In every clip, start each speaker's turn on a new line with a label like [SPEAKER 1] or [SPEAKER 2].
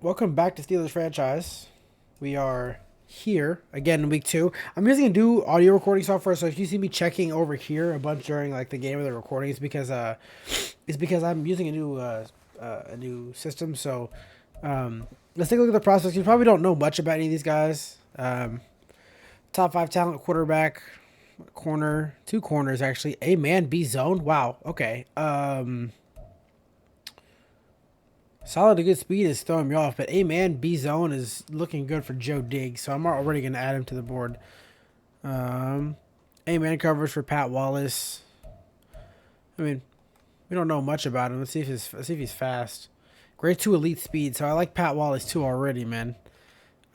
[SPEAKER 1] Welcome back to Steelers franchise. We are here again in week 2. I'm using a new audio recording software, so if you see me checking over here a bunch during like the game of the recording, it's because I'm using a new system. So let's take a look at the prospects. You probably don't know much about any of these guys. Top 5 talent, quarterback, corner, 2 corners actually, A man, B zone. Wow. Okay. Solid to good speed is throwing me off, but A man, B zone is looking good for Joe Diggs, so I'm already going to add him to the board. A man coverage for Pat Wallace. I mean, we don't know much about him. Let's see if he's fast. Grade 2 elite speed, so I like Pat Wallace too already, man.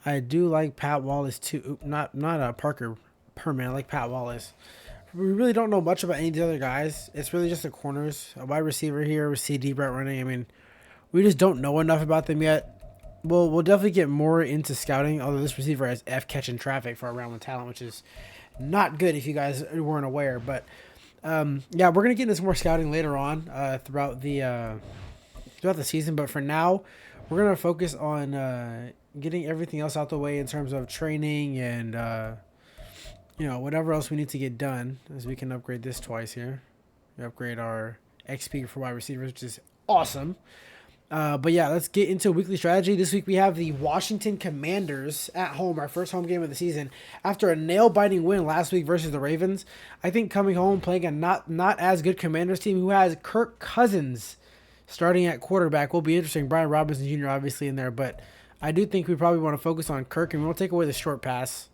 [SPEAKER 1] I do like Pat Wallace too. Not Parker Perman. I like Pat Wallace. We really don't know much about any of the other guys. It's really just the corners. A wide receiver here with CD Brett running. I mean, we just don't know enough about them yet. We'll definitely get more into scouting, although this receiver has F catching traffic for a round 1 talent, which is not good if you guys weren't aware. But yeah, we're gonna get into some more scouting later on throughout the season. But for now, we're gonna focus on getting everything else out the way in terms of training and whatever else we need to get done. As we can upgrade this twice here. We upgrade our XP for wide receivers, which is awesome. But yeah, let's get into weekly strategy. This week we have the Washington Commanders at home, our first home game of the season. After a nail-biting win last week versus the Ravens, I think coming home playing a not as good Commanders team who has Kirk Cousins starting at quarterback will be interesting. Brian Robinson Jr. obviously in there, but I do think we probably want to focus on Kirk, and we'll take away the short pass.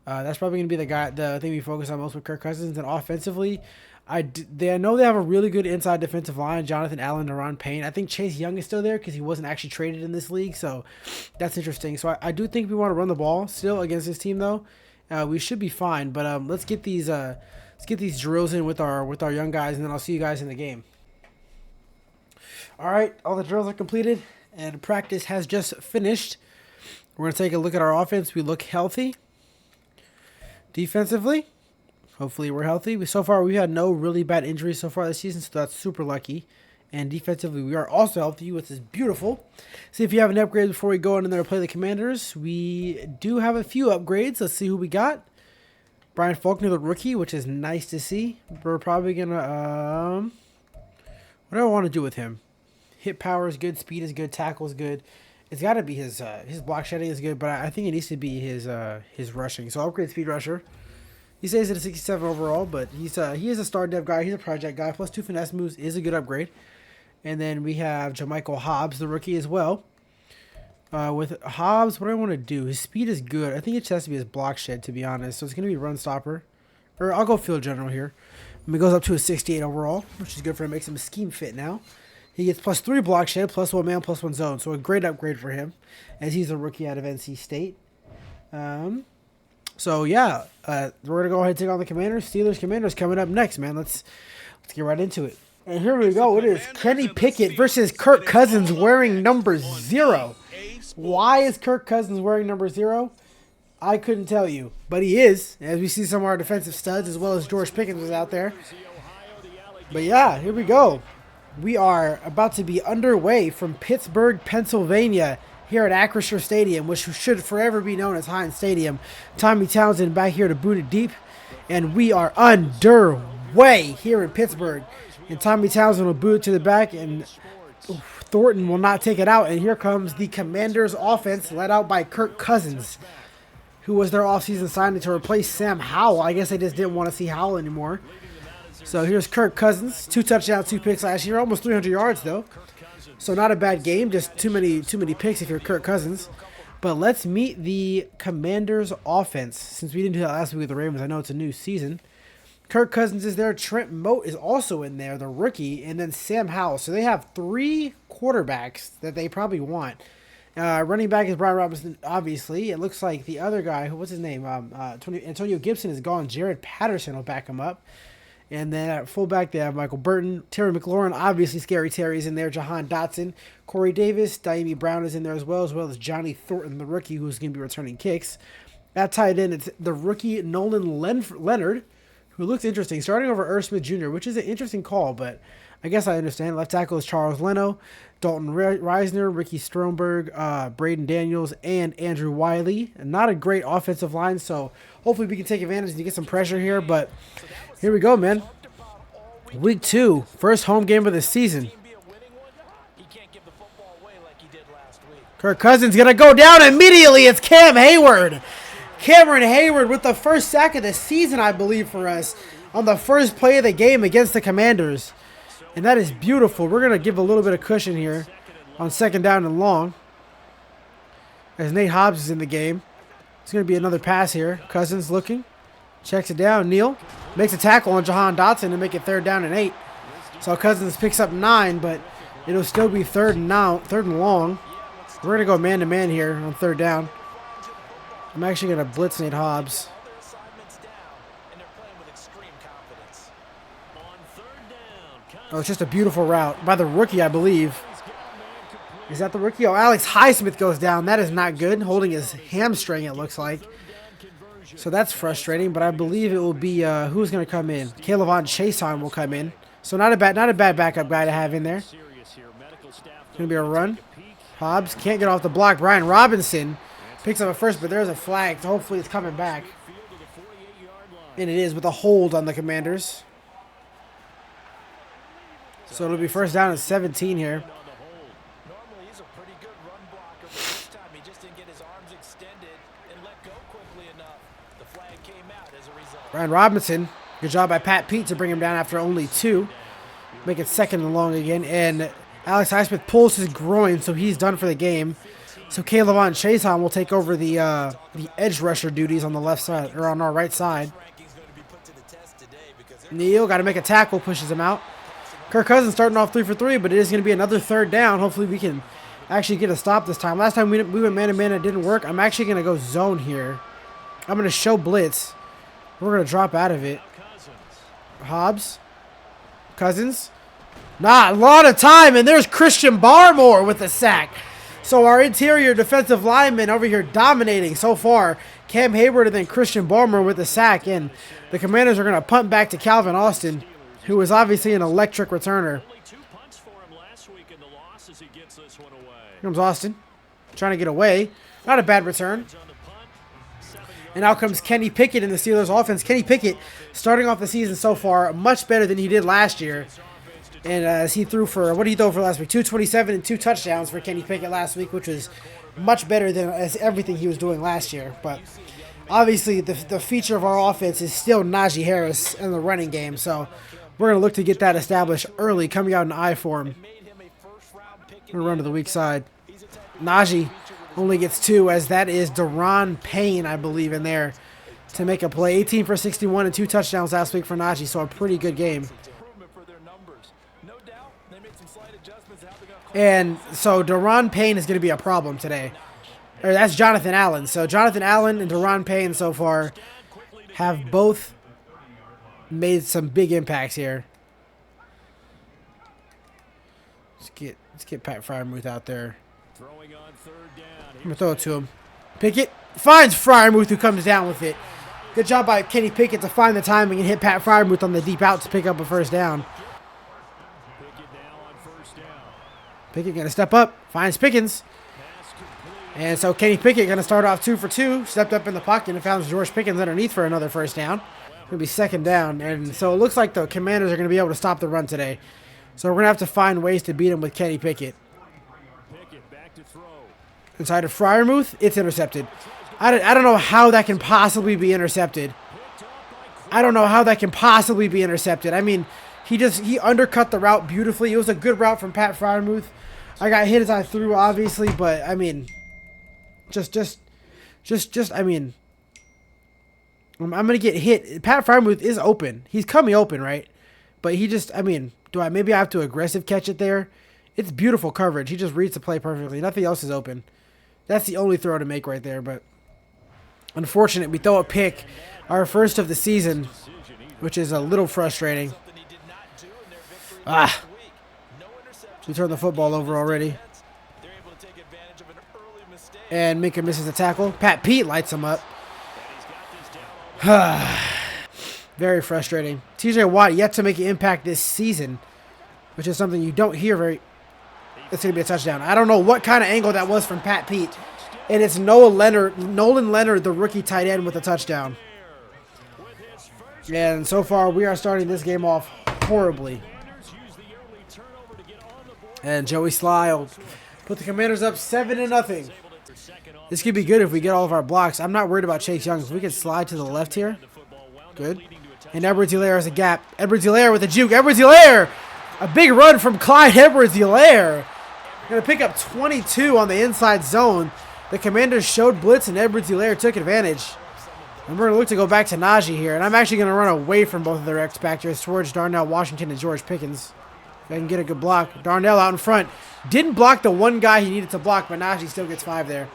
[SPEAKER 1] That's probably going to be the thing we focus on most with Kirk Cousins. And offensively, I know they have a really good inside defensive line. Jonathan Allen, Deron Payne. I think Chase Young is still there because he wasn't actually traded in this league, so that's interesting. So I do think we want to run the ball still against this team, though. We should be fine, but let's get these drills in with our young guys, and then I'll see you guys in the game. All right, all the drills are completed, and practice has just finished. We're going to take a look at our offense. We look healthy. Defensively, hopefully we're healthy. So far, we've had no really bad injuries so far this season, so that's super lucky. And defensively, we are also healthy, which is beautiful. See if you have any upgrades before we go in there to play the Commanders. We do have a few upgrades. Let's see who we got. Brian Faulkner, the rookie, which is nice to see. We're probably going to... what do I want to do with him? Hit power is good. Speed is good. Tackle is good. It's got to be his block shedding is good, but I think it needs to be his rushing. So upgrade speed rusher. He stays at a 67 overall, but he is a star dev guy. He's a project guy. Plus 2 finesse moves is a good upgrade. And then we have Jamichael Hobbs, the rookie as well. With Hobbs, what do I want to do? His speed is good. I think it just has to be his block shed, to be honest. So it's going to be run stopper. Or I'll go field general here. And it goes up to a 68 overall, which is good for him. Makes him a scheme fit now. He gets plus 3 block shed, plus 1 man, plus 1 zone. So a great upgrade for him, as he's a rookie out of NC State. So yeah, we're gonna go ahead and take on the Commanders. Commanders coming up next, man. Let's get right into it. And here we go. It is Kenny Pickett versus Kirk Cousins wearing number 0. Why is Kirk Cousins wearing number 0? I couldn't tell you, but he is. As we see some of our defensive studs, as well as George Pickens was out there. But yeah, here we go. We are about to be underway from Pittsburgh, Pennsylvania, here at Acrisure Stadium, which should forever be known as Heinz Stadium. Tommy Townsend back here to boot it deep, and we are underway here in Pittsburgh. And Tommy Townsend will boot it to the back, and Thornton will not take it out. And here comes the Commanders' offense, led out by Kirk Cousins, who was their offseason signing to replace Sam Howell. I guess they just didn't want to see Howell anymore. So here's Kirk Cousins, 2 touchdowns, 2 picks last year, almost 300 yards though. So not a bad game, just too many picks if you're Kirk Cousins. But let's meet the Commanders offense. Since we didn't do that last week with the Ravens, I know it's a new season. Kirk Cousins is there. Trent Mote is also in there, the rookie, and then Sam Howell. So they have 3 quarterbacks that they probably want. Running back is Brian Robinson, obviously. It looks like the other guy, what's his name? Antonio Gibson is gone. Jared Patterson will back him up. And then at fullback, they have Michael Burton, Terry McLaurin, obviously Scary Terry's in there, Jahan Dotson, Corey Davis, Daimi Brown is in there as well as Johnny Thornton, the rookie, who's going to be returning kicks. At tight end, it's the rookie Nolan Leonard, who looks interesting, starting over Irv Smith Jr., which is an interesting call, but I guess I understand. Left tackle is Charles Leno. Dalton Reisner, Ricky Stromberg, Braden Daniels, and Andrew Wiley. And not a great offensive line, so hopefully we can take advantage and get some pressure here. But here we go, man. Week 2, first home game of the season. Kirk Cousins going to go down immediately. It's Cam Hayward. Cameron Hayward with the first sack of the season, I believe, for us on the first play of the game against the Commanders. And that is beautiful. We're going to give a little bit of cushion here on 2nd down and long. As Nate Hobbs is in the game. It's going to be another pass here. Cousins looking. Checks it down. Neal makes a tackle on Jahan Dotson to make it 3rd down and 8. So Cousins picks up 9, but it'll still be 3rd and long. We're going to go man-to-man here on 3rd down. I'm actually going to blitz Nate Hobbs. Oh, it's just a beautiful route by the rookie, I believe. Is that the rookie? Oh, Alex Highsmith goes down. That is not good. Holding his hamstring, it looks like. So that's frustrating, but I believe it will be, who's going to come in? Kayvon Chason will come in. So not a bad backup guy to have in there. It's going to be a run. Hobbs can't get off the block. Brian Robinson picks up a first, but there's a flag. So hopefully it's coming back. And it is with a hold on the Commanders. So it'll be 1st down and 17 here. Brian Robinson, good job by Pat Pete to bring him down after only 2. Make it 2nd and long again. And Alex Highsmith pulls his groin, so he's done for the game. So Kayvon Chason will take over the edge rusher duties on the left side, or on our right side. Neal got to make a tackle, pushes him out. Kirk Cousins starting off 3 for 3, but it is going to be another 3rd down. Hopefully we can actually get a stop this time. Last time we went man-to-man, it didn't work. I'm actually going to go zone here. I'm going to show blitz. We're going to drop out of it. Hobbs. Cousins. Not a lot of time, and there's Christian Barmore with the sack. So our interior defensive linemen over here dominating so far. Cam Hayward and then Christian Barmore with the sack, and the Commanders are going to punt back to Calvin Austin, who is obviously an electric returner. Here comes Austin, trying to get away. Not a bad return. And out comes Kenny Pickett in the Steelers offense. Kenny Pickett starting off the season so far much better than he did last year. And as he threw for, what did he throw for last week? 227 and 2 touchdowns for Kenny Pickett last week, which was much better than everything he was doing last year. But obviously the feature of our offense is still Najee Harris in the running game. So we're going to look to get that established early, coming out in I form. We're going to run to the weak side. Najee only gets 2, as that is Deron Payne, I believe, in there to make a play. 18 for 61 and 2 touchdowns last week for Najee, so a pretty good game. And so Deron Payne is going to be a problem today. Or that's Jonathan Allen. So Jonathan Allen and Deron Payne so far have both made some big impacts here. Let's get Pat Freiermuth out there. I'm going to throw it to him. Pickett finds Freiermuth, who comes down with it. Good job by Kenny Pickett to find the timing and hit Pat Freiermuth on the deep out to pick up a 1st down. Pickett going to step up, finds Pickens. And so Kenny Pickett going to start off 2 for 2. Stepped up in the pocket and found George Pickens underneath for another 1st down. Going to be 2nd down. And so it looks like the Commanders are going to be able to stop the run today. So we're going to have to find ways to beat him with Kenny Pickett. Inside of Freiermuth, it's intercepted. I don't know how that can possibly be intercepted. I mean, he undercut the route beautifully. It was a good route from Pat Freiermuth. I got hit as I threw, obviously, but I mean, I mean, I'm gonna get hit. Pat Freiermuth is open. He's coming open, right? But I mean, maybe I have to aggressive catch it there? It's beautiful coverage. He just reads the play perfectly. Nothing else is open. That's the only throw to make right there, but unfortunate. We throw a pick, our first of the season, which is a little frustrating. We turned the football over already. And Minka misses the tackle. Pat Pete lights him up. Very frustrating. TJ Watt yet to make an impact this season, which is something you don't hear very... it's going to be a touchdown. I don't know what kind of angle that was from Pat Pete. And it's Nolan Leonard, the rookie tight end, with a touchdown. And so far, we are starting this game off horribly. And Joey Sly will put the Commanders up 7-0. This could be good if we get all of our blocks. I'm not worried about Chase Young. If we can slide to the left here, good. And Edwards-Helaire has a gap. Edwards-Helaire with a juke. Edwards-Helaire! A big run from Clyde Edwards-Helaire. Going to pick up 22 on the inside zone. The Commanders showed blitz, and Edwards-Helaire took advantage. And we're going to look to go back to Najee here. And I'm actually going to run away from both of their X-Factors towards Darnell Washington and George Pickens. If I can get a good block. Darnell out in front. Didn't block the one guy he needed to block, but Najee still gets 5 there.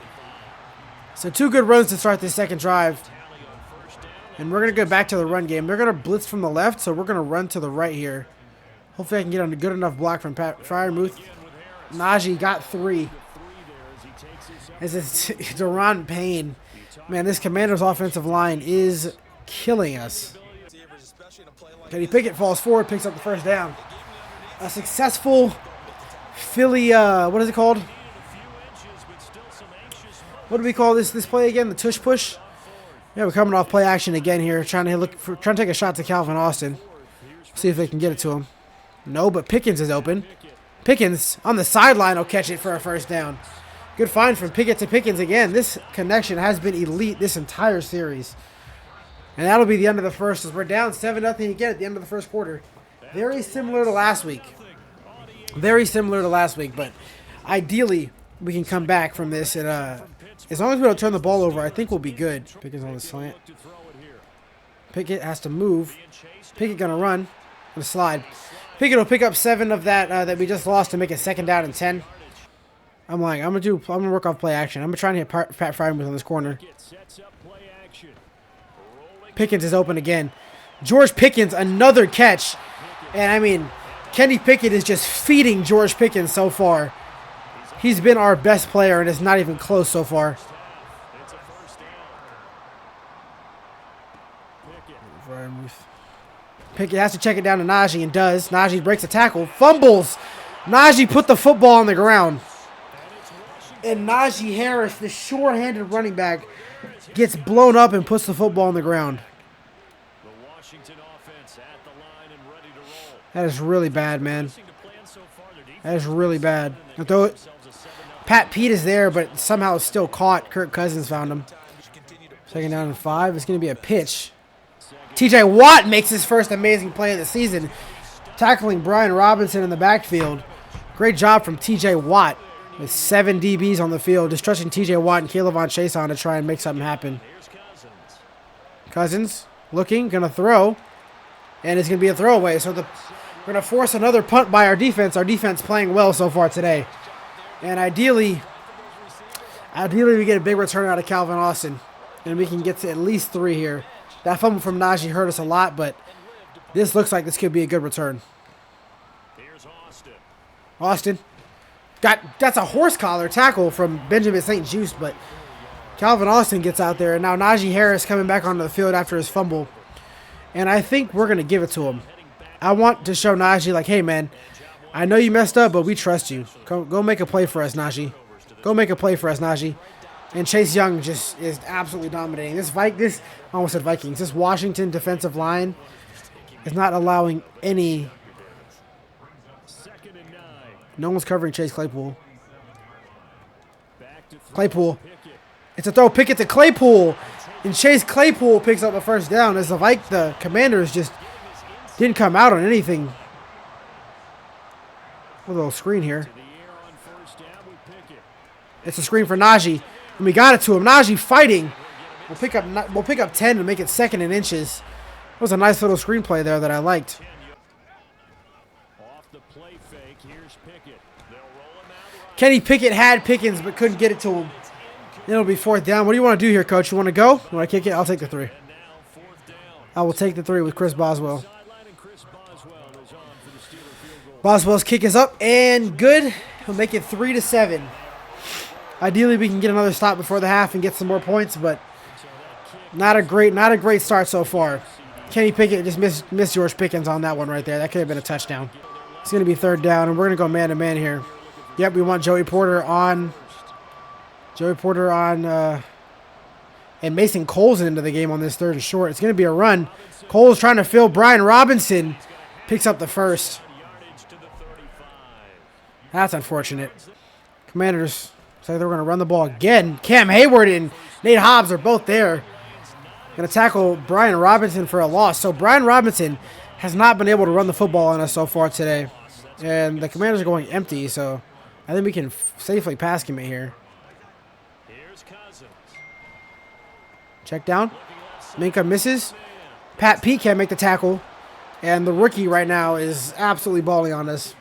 [SPEAKER 1] So 2 good runs to start this second drive. And we're going to go back to the run game. They're going to blitz from the left, so we're going to run to the right here. Hopefully I can get on a good enough block from Pat Fryermuth. Najee got 3. This is Deron Payne. Man, this Commanders offensive line is killing us. Kenny Pickett falls forward, picks up the first down. A successful Philly, what is it called? What do we call this play again? The tush push? Yeah, we're coming off play action again here, trying to take a shot to Calvin Austin. See if they can get it to him. No, but Pickens is open. Pickens on the sideline will catch it for a first down. Good find from Pickett to Pickens again. This connection has been elite this entire series. And that'll be the end of the first as we're down 7-0 again at the end of the first quarter. Very similar to last week. Very similar to last week, but ideally we can come back from this. And as long as we don't turn the ball over, I think we'll be good. Pickett's on the slant. Pickett has to move. Pickett gonna run. Gonna slide. Pickett will pick up 7 of that that we just lost to make it 2nd down and 10. I'm gonna work off play action. I'm gonna try and hit Pat Fryermuth on this corner. Pickens is open again. George Pickens, another catch. And I mean, Kenny Pickett is just feeding George Pickens so far. He's been our best player, and it's not even close so far. Pickett has to check it down to Najee and does. Najee breaks a tackle, fumbles. Najee put the football on the ground. And Najee Harris, the sure-handed running back, gets blown up and puts the football on the ground. That is really bad, man. That is really bad. Although Pat Pete is there, but somehow it's still caught. Kirk Cousins found him. 2nd down and 5. It's going to be a pitch. TJ Watt makes his first amazing play of the season, tackling Brian Robinson in the backfield. Great job from TJ Watt with 7 DBs on the field, just trusting TJ Watt and Kayvon Chase on to try and make something happen. Cousins looking, going to throw, and it's going to be a throwaway. So we're going to force another punt by our defense. Our defense playing well so far today. And ideally we get a big return out of Calvin Austin, and we can get to at least 3 here. That fumble from Najee hurt us a lot, but this looks like this could be a good return. Austin. That's a horse collar tackle from Benjamin St. Juste, but Calvin Austin gets out there, and now Najee Harris coming back onto the field after his fumble. And I think we're going to give it to him. I want to show Najee, like, hey, man, I know you messed up, but we trust you. Go make a play for us, Najee. Go make a play for us, Najee. And Chase Young just is absolutely dominating. This almost said Vikings. This Washington defensive line is not allowing any. No one's covering Chase Claypool. Claypool. It's a throw. Pickett to Claypool. And Chase Claypool picks up a first down as the Commanders just didn't come out on anything. A little screen here. It's a screen for Najee. And we got it to him. Najee fighting. We'll pick up 10 to make it 2nd and inches. That was a nice little screenplay there that I liked. Kenny Pickett had Pickens but couldn't get it to him. It'll be 4th down. What do you want to do here, Coach? You want to go? You want to kick it? I'll take the 3. I will take the 3 with Chris Boswell. Boswell's kick is up and good. He'll make it 3-7. Ideally, we can get another stop before the half and get some more points, but not a great start so far. Kenny Pickett just missed George Pickens on that one right there. That could have been a touchdown. It's going to be 3rd down, and we're going to go man-to-man here. Yep, we want Joey Porter on. And Mason Cole's into the game on this third and short. It's going to be a run. Cole's trying to fill. Brian Robinson picks up the first. That's unfortunate. Commanders, looks like they're going to run the ball again. Cam Hayward and Nate Hobbs are both there. Going to tackle Brian Robinson for a loss. So Brian Robinson has not been able to run the football on us so far today. And the Commanders are going empty, so I think we can safely pass commit here. Check down. Minka misses. Pat P can't make the tackle. And the rookie right now is absolutely balling on us.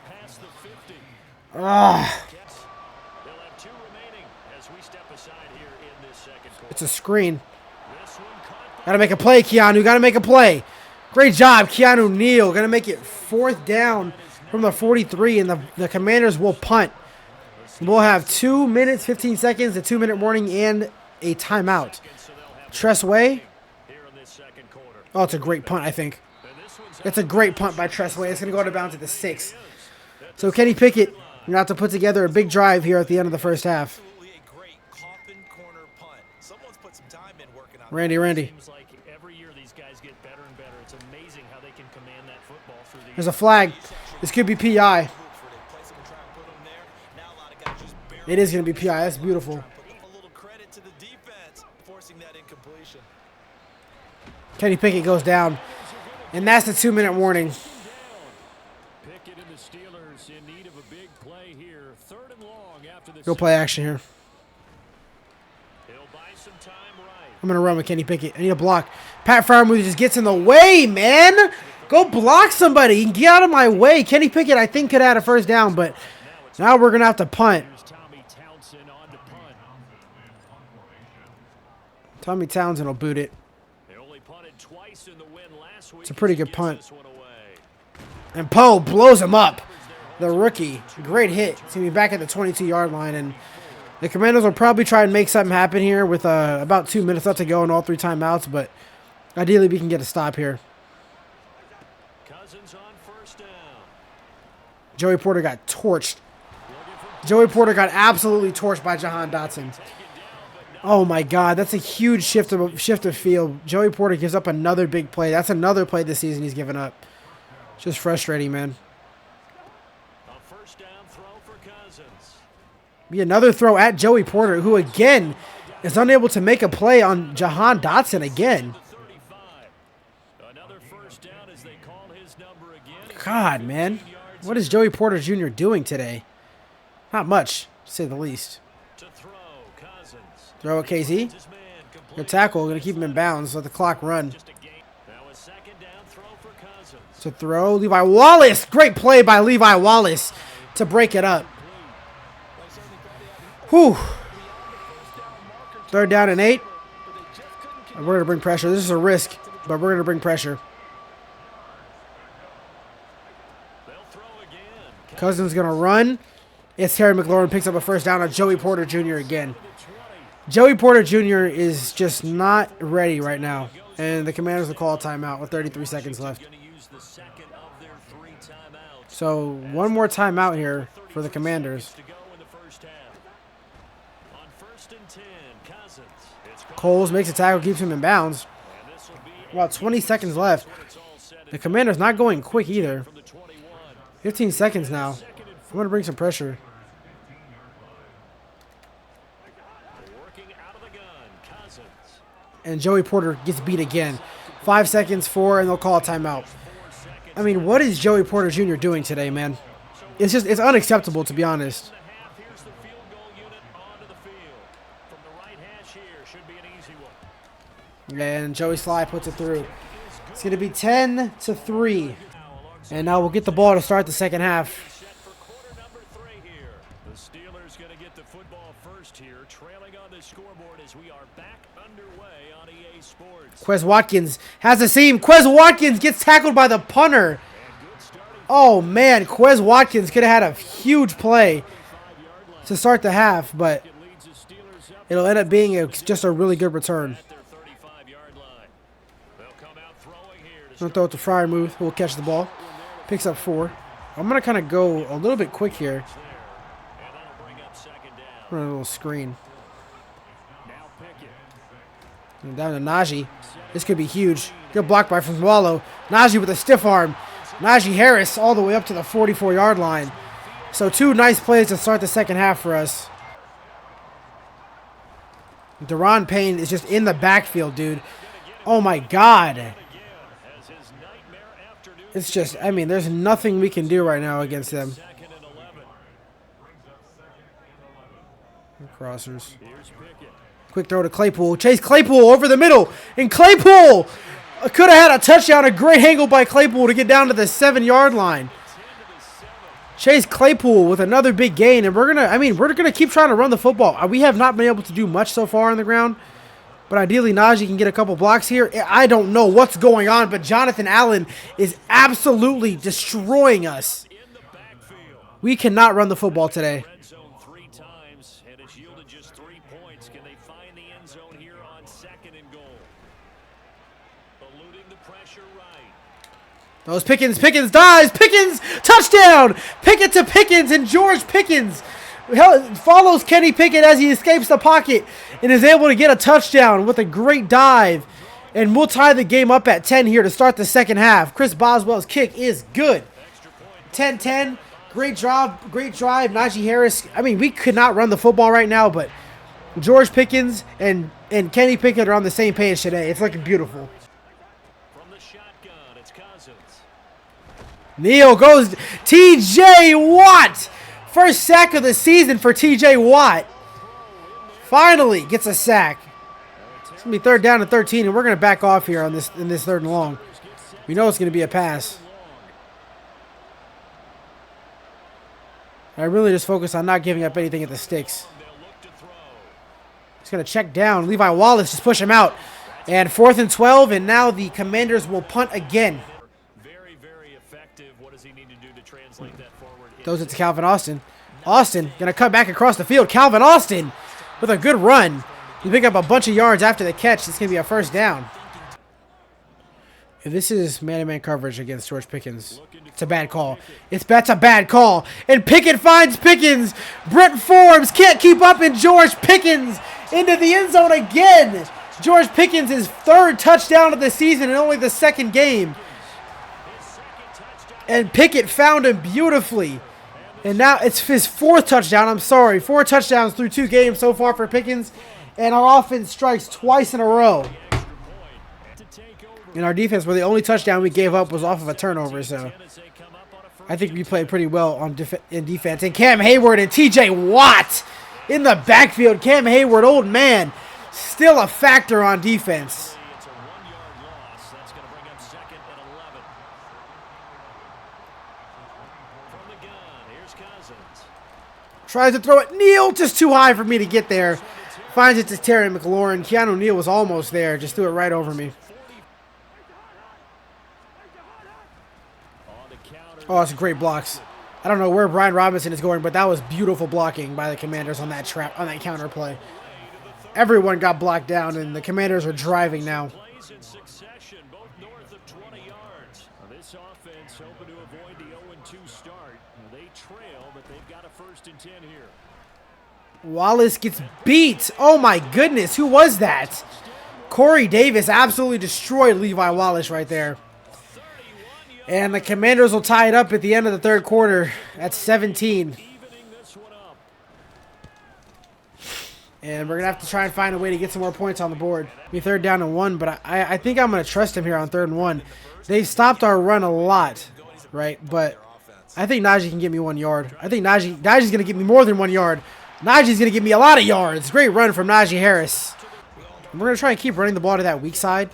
[SPEAKER 1] It's a screen. Got to make a play, Keanu. Got to make a play. Great job, Keanu Neal. Going to make it 4th down from the 43, and the Commanders will punt. We'll have 2 minutes, 15 seconds, a 2-minute warning, and a timeout. Tressway. Oh, it's a great punt, I think. It's a great punt by Tressway. It's going to go out of bounds at the 6. So Kenny Pickett, you're going to have to put together a big drive here at the end of the first half. Randy. There's a flag. This could be PI. It is going to be PI. That's beautiful. Kenny Pickett goes down. And that's the 2-minute warning. Go play action here. I'm going to run with Kenny Pickett. I need a block. Pat Freiermuth just gets in the way, man. Go block somebody. Get out of my way. Kenny Pickett, I think, could have had a first down, but now we're going to have to punt. Tommy Townsend will boot it. It's a pretty good punt. And Poe blows him up. The rookie. Great hit. He's going to be back at the 22-yard line, and the Commanders will probably try and make something happen here with about 2 minutes left to go and all 3 timeouts, but ideally we can get a stop here. Joey Porter got torched. Joey Porter got absolutely torched by Jahan Dotson. Oh my God, that's a huge shift of field. Joey Porter gives up another big play. That's another play this season he's given up. Just frustrating, man. Be another throw at Joey Porter, who again is unable to make a play on Jahan Dotson again. God, man. What is Joey Porter Jr. doing today? Not much, to say the least. Throw at KZ. Good tackle. Going to keep him in bounds. Let the clock run. To throw. Levi Wallace. Great play by Levi Wallace to break it up. Whew. 3rd down and 8. We're going to bring pressure. This is a risk, but we're going to bring pressure. Cousins going to run. It's Terry McLaurin picks up a first down on Joey Porter Jr. again. Joey Porter Jr. is just not ready right now. And the Commanders will call a timeout with 33 seconds left. So one more timeout here for the Commanders. Coles makes a tackle, keeps him in bounds. About 20 seconds left. The Commanders not going quick either. 15 seconds now. I'm going to bring some pressure. And Joey Porter gets beat again. 5 seconds, 4, and they'll call a timeout. I mean, what is Joey Porter Jr. doing today, man? It's unacceptable, to be honest. And Joey Sly puts it through. It's going to be 10-3. And now we'll get the ball to start the second half. The Steelers going to get the football first here, trailing on the scoreboard as we are back underway on EA Sports. Quez Watkins has a seam. Quez Watkins gets tackled by the punter. Oh, man. Quez Watkins could have had a huge play to start the half, but it'll end up being just a really good return. Going to throw it to Freiermuth, who will catch the ball. Picks up 4. I'm going to kind of go a little bit quick here. Run a little screen. And down to Najee. This could be huge. Good block by from Wallow. Najee with a stiff arm. Najee Harris all the way up to the 44-yard line. So 2 nice plays to start the second half for us. Deron Payne is just in the backfield, dude. Oh my God. It's just, I mean, there's nothing we can do right now against them. Crossers. Quick throw to Claypool. Chase Claypool over the middle. And Claypool could have had a touchdown. A great angle by Claypool to get down to the 7-yard line. Chase Claypool with another big gain. And we're going to keep trying to run the football. We have not been able to do much so far on the ground. But ideally, Najee can get a couple blocks here. I don't know what's going on, but Jonathan Allen is absolutely destroying us. We cannot run the football today. Those Pickens dives. Pickens, touchdown. Pickett to Pickens, and George Pickens follows Kenny Pickett as he escapes the pocket and is able to get a touchdown with a great dive. And we'll tie the game up at 10 here to start the second half. Chris Boswell's kick is good. 10-10. Great drive. Najee Harris. I mean, we could not run the football right now, but George Pickens and Kenny Pickett are on the same page today. It's looking beautiful. Neal goes. T.J. Watt. First sack of the season for T.J. Watt. Finally gets a sack. It's going to be 3rd down and 13, and we're going to back off here on this 3rd and long. We know it's going to be a pass. I really just focus on not giving up anything at the sticks. He's going to check down. Levi Wallace just push him out. And 4th and 12, and now the Commanders will punt again. Throws it to Calvin Austin. Austin going to cut back across the field. Calvin Austin with a good run. You pick up a bunch of yards after the catch. It's going to be a 1st down. If this is man-to-man coverage against George Pickens, it's a bad call. That's a bad call. And Pickett finds Pickens. Brent Forbes can't keep up, and George Pickens into the end zone again. George Pickens' his 3rd touchdown of the season and only the 2nd game. And Pickett found him beautifully. And now it's his 4th touchdown. I'm sorry. 4 touchdowns through 2 games so far for Pickens. And our offense strikes twice in a row. And our defense, where the only touchdown we gave up was off of a turnover. So I think we played pretty well in defense. And Cam Hayward and T.J. Watt in the backfield. Cam Hayward, old man, still a factor on defense. Tries to throw it. Neal just too high for me to get there. Finds it to Terry McLaurin. Keanu Neal was almost there. Just threw it right over me. Oh, it's great blocks. I don't know where Brian Robinson is going, but that was beautiful blocking by the Commanders on that counter play. Everyone got blocked down, and the Commanders are driving now. This offense hoping to avoid the 0-2 start. They trail, but they've got a 1st and 10 here. Wallace gets beat. Oh my goodness, who was that? Corey Davis absolutely destroyed Levi Wallace right there. And the Commanders will tie it up at the end of the 3rd quarter at 17. And we're going to have to try and find a way to get some more points on the board. Be 3rd down and 1, but I think I'm going to trust him here on 3rd and 1. They've stopped our run a lot, right? But I think Najee can get me 1 yard. I think Najee's going to get me more than 1 yard. Najee's going to give me a lot of yards. Great run from Najee Harris. And we're going to try and keep running the ball to that weak side,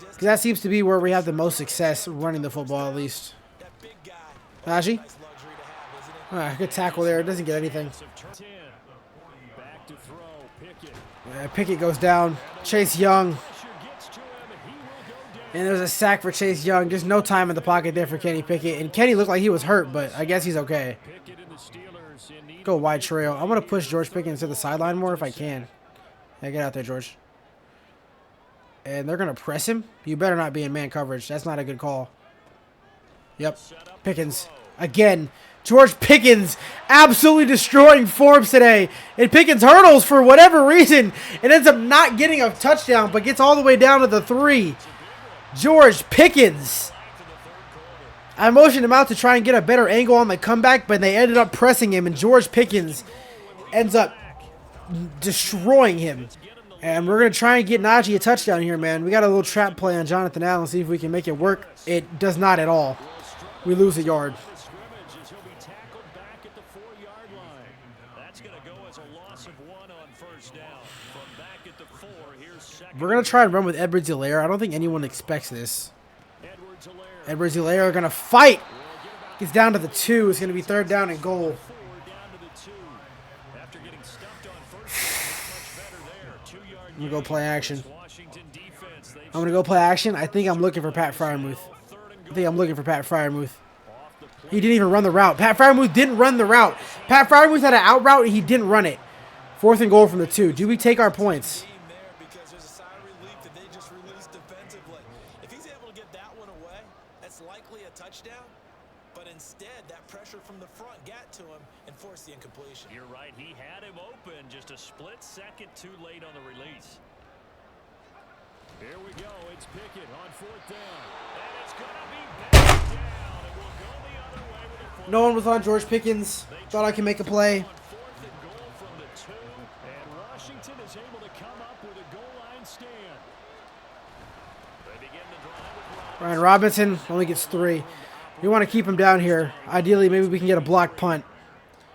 [SPEAKER 1] because that seems to be where we have the most success running the football, at least. Najee. Good tackle there. It doesn't get anything. Pickett goes down. Chase Young. And there's a sack for Chase Young. Just no time in the pocket there for Kenny Pickett. And Kenny looked like he was hurt, but I guess he's okay. Go wide trail. I'm going to push George Pickens to the sideline more if I can. Yeah, get out there, George. And they're going to press him. You better not be in man coverage. That's not a good call. Yep. Pickens. Again, George Pickens absolutely destroying Forbes today. And Pickens hurdles for whatever reason and ends up not getting a touchdown, but gets all the way down to the 3. George Pickens. I motioned him out to try and get a better angle on the comeback, but they ended up pressing him, and George Pickens ends up destroying him. And we're going to try and get Najee a touchdown here, man. We got a little trap play on Jonathan Allen, see if we can make it work. It does not at all. We lose a yard. We're going to try and run with Edwards-Helaire. I don't think anyone expects this. Edwards-Helaire are going to fight. Gets down to the 2. It's going to be 3rd down and goal. I'm going to go play action. I think I'm looking for Pat Freiermuth. He didn't even run the route. Pat Freiermuth didn't run the route. Pat Freiermuth had an out route and he didn't run it. 4th and goal from the 2. Do we take our points?
[SPEAKER 2] If he's able to get that one away, that's likely a touchdown. But instead, that pressure from the front got to him and forced the incompletion.
[SPEAKER 3] You're right. He had him open just a split second too late on the release. Here we go. It's Pickett on 4th down. And it's going to be batted down. It will go the other way with a full.
[SPEAKER 1] No one was on George Pickens. Thought I could make a play.
[SPEAKER 3] 4th and goal from the 2. And Washington is able to come up with a goal line stand. They begin the drive with
[SPEAKER 1] Ryan Robinson only gets 3. We want to keep him down here. Ideally, maybe we can get a block punt.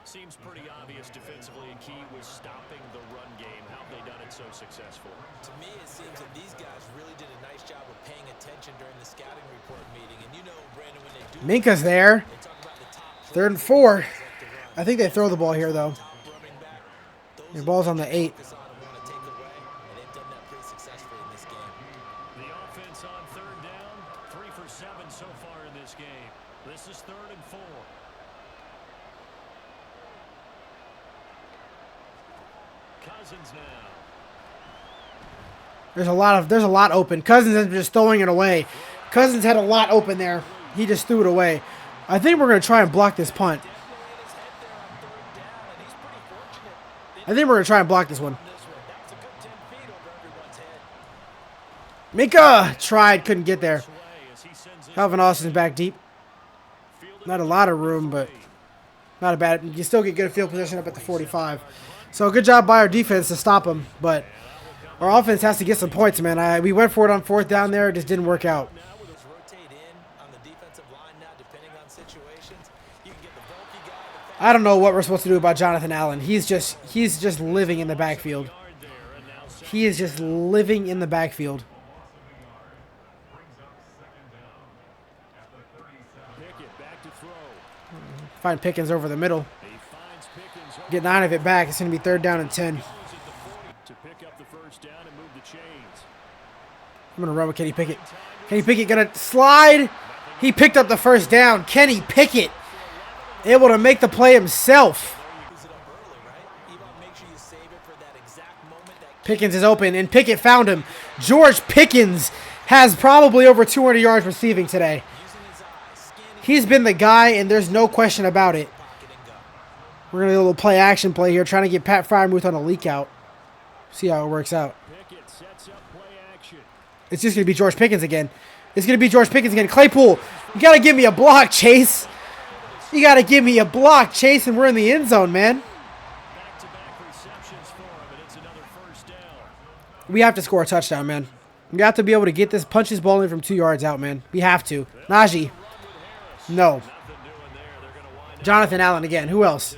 [SPEAKER 3] Seems pretty obvious defensively, and key was stopping the run game. How have they done it so successful?
[SPEAKER 2] To me, it seems that these guys really did a nice job of paying attention during the scouting report meeting. And you know, Brandon, when they do,
[SPEAKER 1] Minka's there.
[SPEAKER 2] they talk about the top
[SPEAKER 1] 3rd and 4. I think they throw the ball here, though.
[SPEAKER 2] top running back.
[SPEAKER 1] The ball's on the 8.
[SPEAKER 2] Focus on and want to take away, and they've done that pretty successfully in this game.
[SPEAKER 3] The offense on 3rd down, 3 for 7 so far in this game. This is 3rd and 4. Cousins now.
[SPEAKER 1] There's a lot open. Cousins is just throwing it away. Cousins had a lot open there. He just threw it away. I think we're going to try and block this punt. I think we're going to try and block this one. Minka tried, couldn't get there. Calvin Austin's back deep. Not a lot of room, but not a bad. You still get good field position up at the 45. So good job by our defense to stop him, but our offense has to get some points, man. We went for it on 4th down there. It just didn't work out. I don't know what we're supposed to do about Jonathan Allen. He's just living in the backfield. He is just living in the backfield. Find Pickens over the middle. Getting out of it back. It's going to be 3rd down and 10. I'm going to run with Kenny Pickett. Kenny Pickett going to slide. He picked up the 1st down. Kenny Pickett able to make the play himself. Pickens is open, and Pickett found him. George Pickens has probably over 200 yards receiving today. He's been the guy, and there's no question about it. We're going to do a little play action play here, trying to get Pat Freiermuth on a leak out. See how it works out. It's just going to be George Pickens again. It's going to be George Pickens again. Claypool, you got to give me a block, Chase. You got to give me a block, Chase, and we're in the end zone, man. We have to score a touchdown, man. We have to be able to get this, punch this ball in from 2 yards out, man. We have to. Najee. No. Jonathan Allen again. Who else?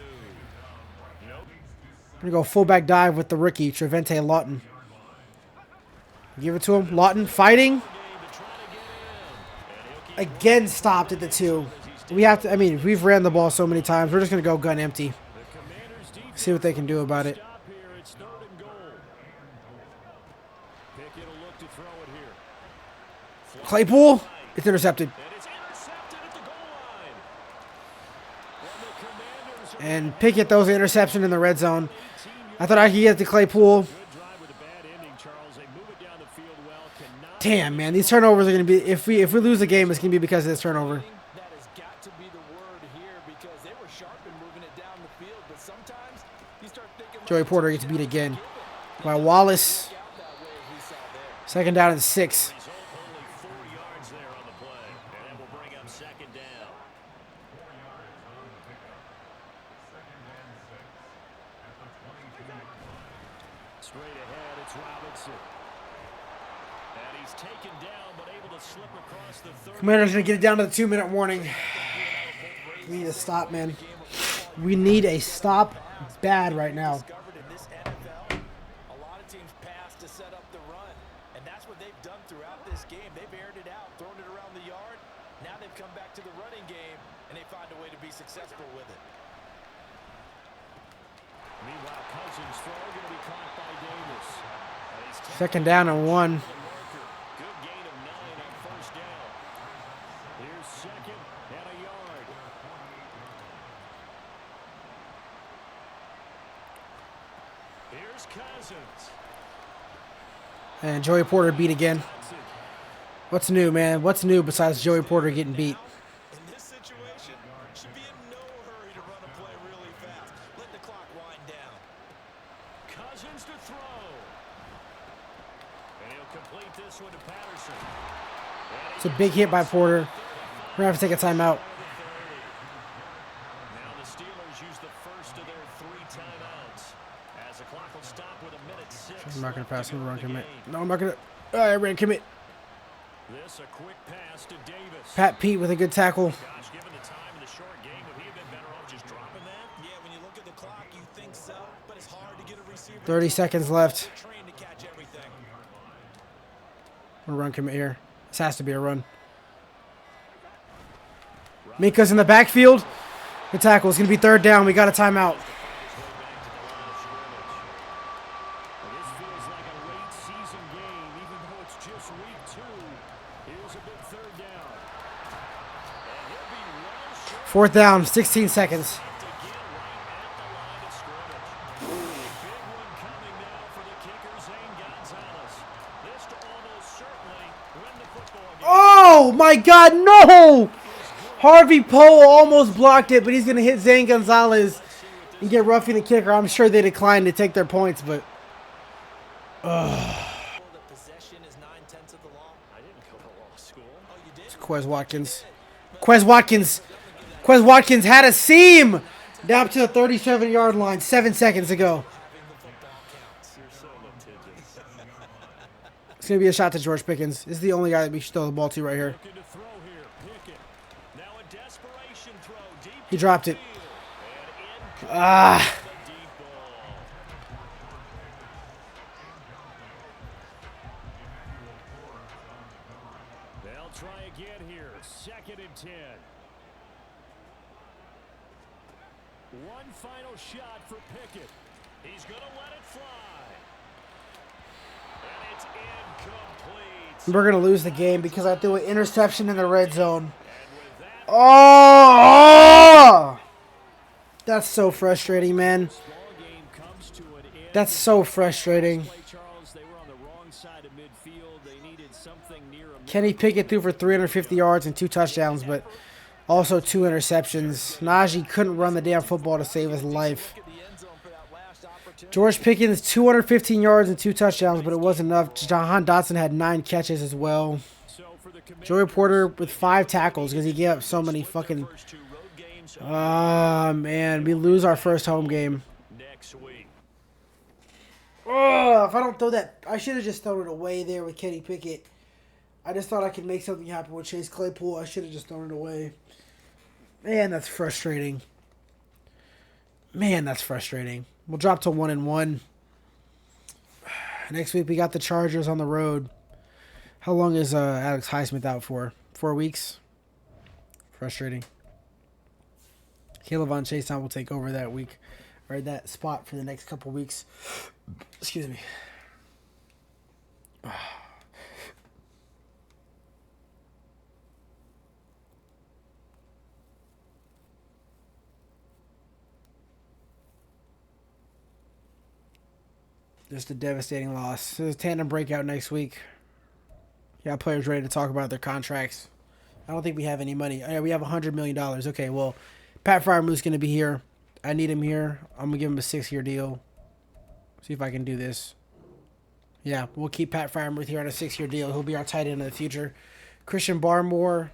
[SPEAKER 1] I'm going to go fullback dive with the rookie, Trevante Lawton. Give it to him. Lawton fighting. Again stopped at the 2. We have to, I mean, we've ran the ball so many times. We're just going to go gun empty. See what they can do about it. Claypool. It's intercepted. And Pickett throws an interception in the red zone. I thought I could get to Claypool. Damn, man. These turnovers are going to be, if we lose the game, it's going to be because of this turnover.
[SPEAKER 2] That has got to be the word
[SPEAKER 1] Joey Porter gets beat again by Wallace. Second down and 6.
[SPEAKER 3] Only 4 yards there on the play. And that will bring up second down. Straight ahead, it's Robinson. And he's taken down, but able to slip across the 30.
[SPEAKER 1] Commanders going to get it down to the 2-minute warning. We need a stop, man. We need a stop bad right now.
[SPEAKER 2] A lot of teams pass to set up the run, and that's what they've done throughout this game. They've aired it out, thrown it around the yard. Now they've come back to the running game, and they find a way to be successful with it.
[SPEAKER 3] Meanwhile, Cousins' throw going to be caught by Davis.
[SPEAKER 1] Second down and 1.
[SPEAKER 3] Good gain of 9 on first down. Here's second and a yard. Here's Cousins.
[SPEAKER 1] And Joey Porter beat again. What's new, man? What's new besides Joey Porter getting beat?
[SPEAKER 2] In this situation, should be in no hurry to run a play really fast. Let the clock wind down.
[SPEAKER 3] Cousins to throw. And he'll complete this one to Patterson.
[SPEAKER 1] It's a big hit by Porter. We're going to have to take a timeout.
[SPEAKER 3] Now the Steelers use the first of their 3 timeouts. As the clock will stop with 1:06.
[SPEAKER 1] I'm not going to pass. I'm going to run commit. No, I'm not going to. I ran commit.
[SPEAKER 3] This a quick pass to Davis.
[SPEAKER 1] Pat Pete with a good tackle.
[SPEAKER 3] Gosh, given the time in the short game, would he have been better off just dropping that?
[SPEAKER 2] Yeah, when you look at the clock, you think so, but it's hard to get a receiver.
[SPEAKER 1] 30 seconds left.
[SPEAKER 2] Trained to catch everything.
[SPEAKER 1] I'm going to run commit here. This has to be a run. Minka's in the backfield. Good tackle. It's going to be 3rd down. We got a timeout.
[SPEAKER 3] This feels like a late season game, even though it's just week 2. Here's a big 3rd down. And he'll be well short
[SPEAKER 1] 4th down. 16 seconds.
[SPEAKER 3] to get right at the line of scrimmage. Big one coming now for the kicker, Zane Gonzalez. This to almost certainly win the football game.
[SPEAKER 1] Oh, my God. No. Harvey Poe almost blocked it, but he's going to hit Zane Gonzalez and get roughing the kicker. I'm sure they declined to take their points, but...
[SPEAKER 2] The possession is 9/10 of the law.
[SPEAKER 3] I didn't go to law school.
[SPEAKER 2] Oh, you did?
[SPEAKER 1] It's Quez Watkins. Quez Watkins had a seam down to the 37-yard line 7 seconds ago.
[SPEAKER 3] You're so litigious.
[SPEAKER 1] It's going to be a shot to George Pickens. This is the only guy that we should throw the ball to right here.
[SPEAKER 3] Looking to throw here. Pickett. Now a desperation throw. Deep
[SPEAKER 1] He dropped it.
[SPEAKER 3] and in
[SPEAKER 1] Ah.
[SPEAKER 3] the deep ball. They'll try again here. 2nd and 10. One final shot for Pickett. He's going to let it fly. And it's incomplete.
[SPEAKER 1] We're going to lose the game because I threw an interception in the red zone.
[SPEAKER 3] And with that,
[SPEAKER 1] Oh! That's so frustrating, man.
[SPEAKER 3] ball game comes to an end.
[SPEAKER 1] That's so frustrating.
[SPEAKER 3] Play, Charles, they were on the wrong side of midfield. They needed something near a
[SPEAKER 1] Kenny Pickett threw for 350 yards and 2 touchdowns, but also 2 interceptions. Najee couldn't run the damn football to save his life.
[SPEAKER 2] Look at the end zone for that last opportunity.
[SPEAKER 1] George Pickens, 215 yards and 2 touchdowns, but it wasn't enough. Jahan Dotson had 9 catches as well.
[SPEAKER 3] So for the
[SPEAKER 1] Joey Porter with 5 tackles because he gave up so many fucking...
[SPEAKER 3] first 2 road games
[SPEAKER 1] Ah, man. We lose our first home game.
[SPEAKER 3] next week.
[SPEAKER 1] Oh, if I don't throw that... I should have just thrown it away there with Kenny Pickett. I just thought I could make something happen with Chase Claypool. I should have just thrown it away. Man, that's frustrating. Man, that's frustrating. We'll drop to 1-1. Next week we got the Chargers on the road. How long is Alex Highsmith out for? 4 weeks? Frustrating. Caleb Von Chaseon will take over that week, or that spot for the next couple weeks. Excuse me. Just a devastating loss. There's a tandem breakout next week. Yeah, players ready to talk about their contracts. I don't think we have any money. We have $100 million. Okay, well, Pat Fryermuth's going to be here. I need him here. I'm going to give him a 6-year deal. See if I can do this. Yeah, we'll keep Pat Fryermuth here on a 6-year deal. He'll be our tight end in the future. Christian Barmore,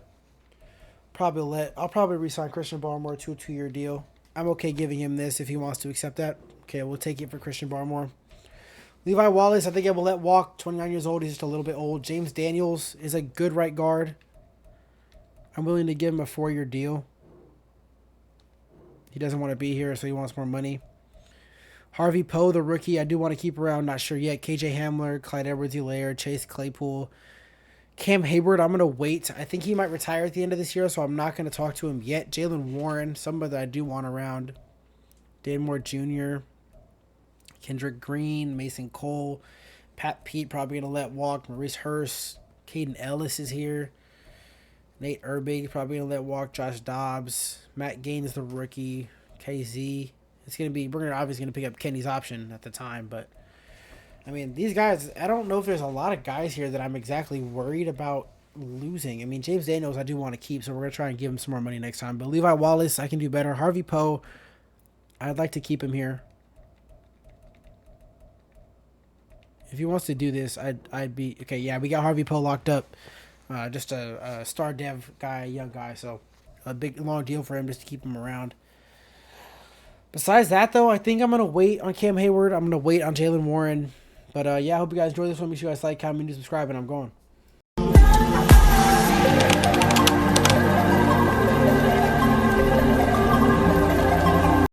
[SPEAKER 1] I'll probably re-sign Christian Barmore to a 2-year deal. I'm okay giving him this if he wants to accept that. Okay, we'll take it for Christian Barmore. Levi Wallace, I think I will let walk. 29 years old. He's just a little bit old. James Daniels is a good right guard. I'm willing to give him a 4-year deal. He doesn't want to be here, so he wants more money. Harvey Poe, the rookie, I do want to keep around. Not sure yet. KJ Hamler, Clyde Edwards-Helaire, Chase Claypool. Cam Hayward, I'm going to wait. I think he might retire at the end of this year, so I'm not going to talk to him yet. Jalen Warren, somebody that I do want around. Dan Moore Jr., Kendrick Green, Mason Cole, Pat Pete, probably going to let walk. Maurice Hurst, Caden Ellis is here. Nate Erbig, probably going to let walk. Josh Dobbs, Matt Gaines, the rookie. KZ. We're obviously going to pick up Kenny's option at the time, but I mean, these guys, I don't know if there's a lot of guys here that I'm exactly worried about losing. I mean, James Daniels I do want to keep, so we're going to try and give him some more money next time. But Levi Wallace, I can do better. Harvey Poe, I'd like to keep him here. If he wants to do this, I'd be... Okay, yeah, we got Harvey Poe locked up. Just a star dev guy, a young guy, so a big, long deal for him just to keep him around. Besides that, though, I think I'm going to wait on Cam Hayward. I'm going to wait on Jalen Warren. But, yeah, I hope you guys enjoyed this one. Make sure you guys like, comment, and subscribe, and I'm going.